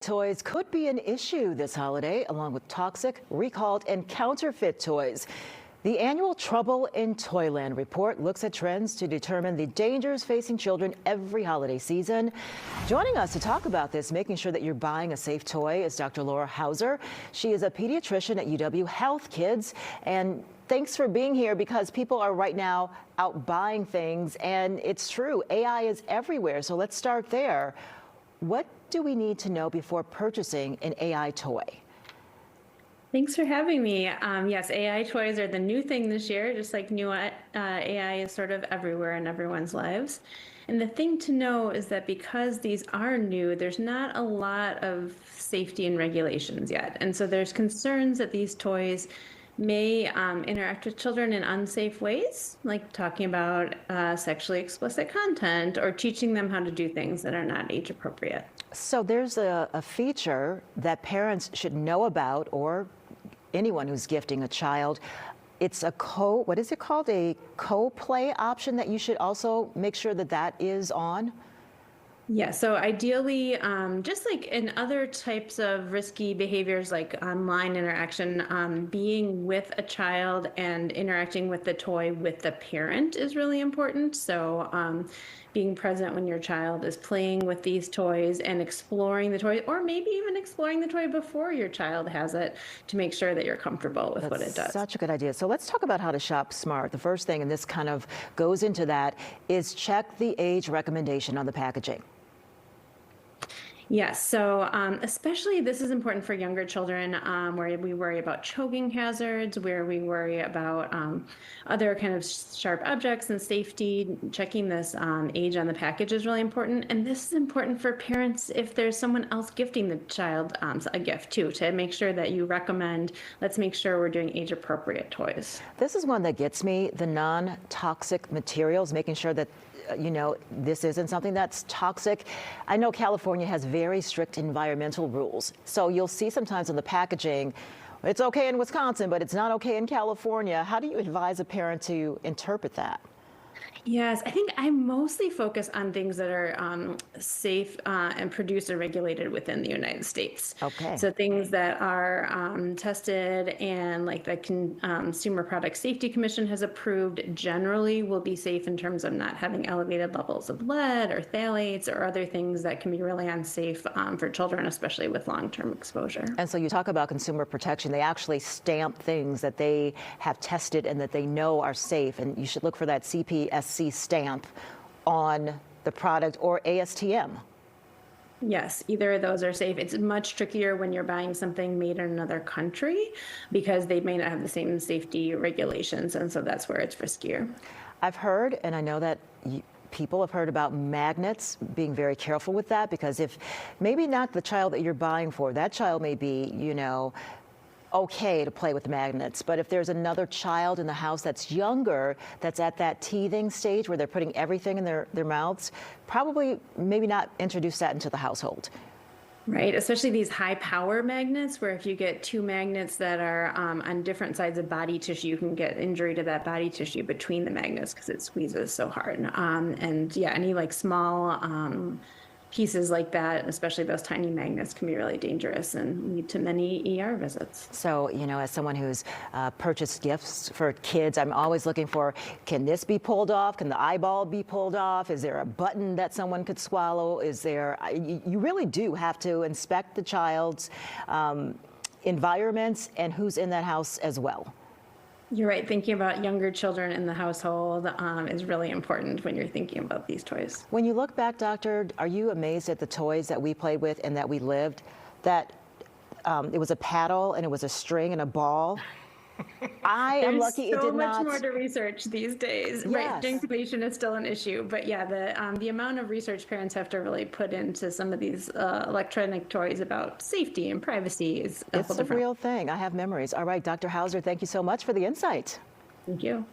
toys could be an issue this holiday, along with toxic, recalled, and counterfeit toys. The annual Trouble in Toyland report looks at trends to determine the dangers facing children every holiday season. Joining us to talk about this, making sure that you're buying a safe toy, is Dr. Laura Hauser. She is a pediatrician at UW Health Kids. And thanks for being here, because people are right now out buying things, and it's true, AI is everywhere. So let's start there. What do we need to know before purchasing an AI toy? Thanks for having me. Yes, AI toys are the new thing this year, just like new AI is sort of everywhere in everyone's lives. And the thing to know is that because these are new, there's not a lot of safety and regulations yet. And so there's concerns that these toys may interact with children in unsafe ways, like talking about sexually explicit content or teaching them how to do things that are not age appropriate. So there's a feature that parents should know about, or anyone who's gifting a child. It's a what is it called? A co-play option that you should also make sure that that is on? Yeah, so ideally, just like in other types of risky behaviors like online interaction, being with a child and interacting with the toy with the parent is really important. So being present when your child is playing with these toys and exploring the toy, or maybe even exploring the toy before your child has it, to make sure that you're comfortable with what it does. Such a good idea. So let's talk about how to shop smart. The first thing, and this kind of goes into that, is check the age recommendation on the packaging. Yes, so especially this is important for younger children, where we worry about choking hazards, where we worry about other kind of sharp objects and safety. Checking this age on the package is really important. And this is important for parents if there's someone else gifting the child a gift too, to make sure that you recommend, let's make sure we're doing age appropriate toys. This is one that gets me, the non-toxic materials, making sure that this isn't something that's toxic. I know California has very strict environmental rules. So you'll see sometimes on the packaging, it's okay in Wisconsin, but it's not okay in California. How do you advise a parent to interpret that? Yes, I think I mostly focus on things that are safe and produced or regulated within the United States. Okay. So things that are tested and like the Consumer Product Safety Commission has approved generally will be safe in terms of not having elevated levels of lead or phthalates or other things that can be really unsafe for children, especially with long-term exposure. And so you talk about consumer protection. They actually stamp things that they have tested and that they know are safe. And you should look for that CPSC stamp on the product, or ASTM. Yes, either of those are safe. It's much trickier when you're buying something made in another country because they may not have the same safety regulations, and so that's where it's riskier. I've heard, and I know that people have heard about magnets, being very careful with that, because if maybe not the child that you're buying for, that child may be, okay to play with magnets, but if there's another child in the house that's younger, that's at that teething stage where they're putting everything in their mouths, probably maybe not introduce that into the household. Right, especially these high power magnets, where if you get two magnets that are on different sides of body tissue, you can get injury to that body tissue between the magnets because it squeezes so hard. And yeah, any like small pieces like that, especially those tiny magnets, can be really dangerous and lead to many ER visits. So, as someone who's purchased gifts for kids, I'm always looking for, can this be pulled off? Can the eyeball be pulled off? Is there a button that someone could swallow? Is there, you really do have to inspect the child's environments and who's in that house as well. You're right. Thinking about younger children in the household is really important when you're thinking about these toys. When you look back, doctor, are you amazed at the toys that we played with and that we lived? That it was a paddle and it was a string and a ball. I am lucky it did not. There's so much more to research these days. Yes. Right, gentrification is still an issue, but yeah, the amount of research parents have to really put into some of these electronic toys about safety and privacy is it's a real thing. I have memories. All right, Dr. Hauser, thank you so much for the insight. Thank you.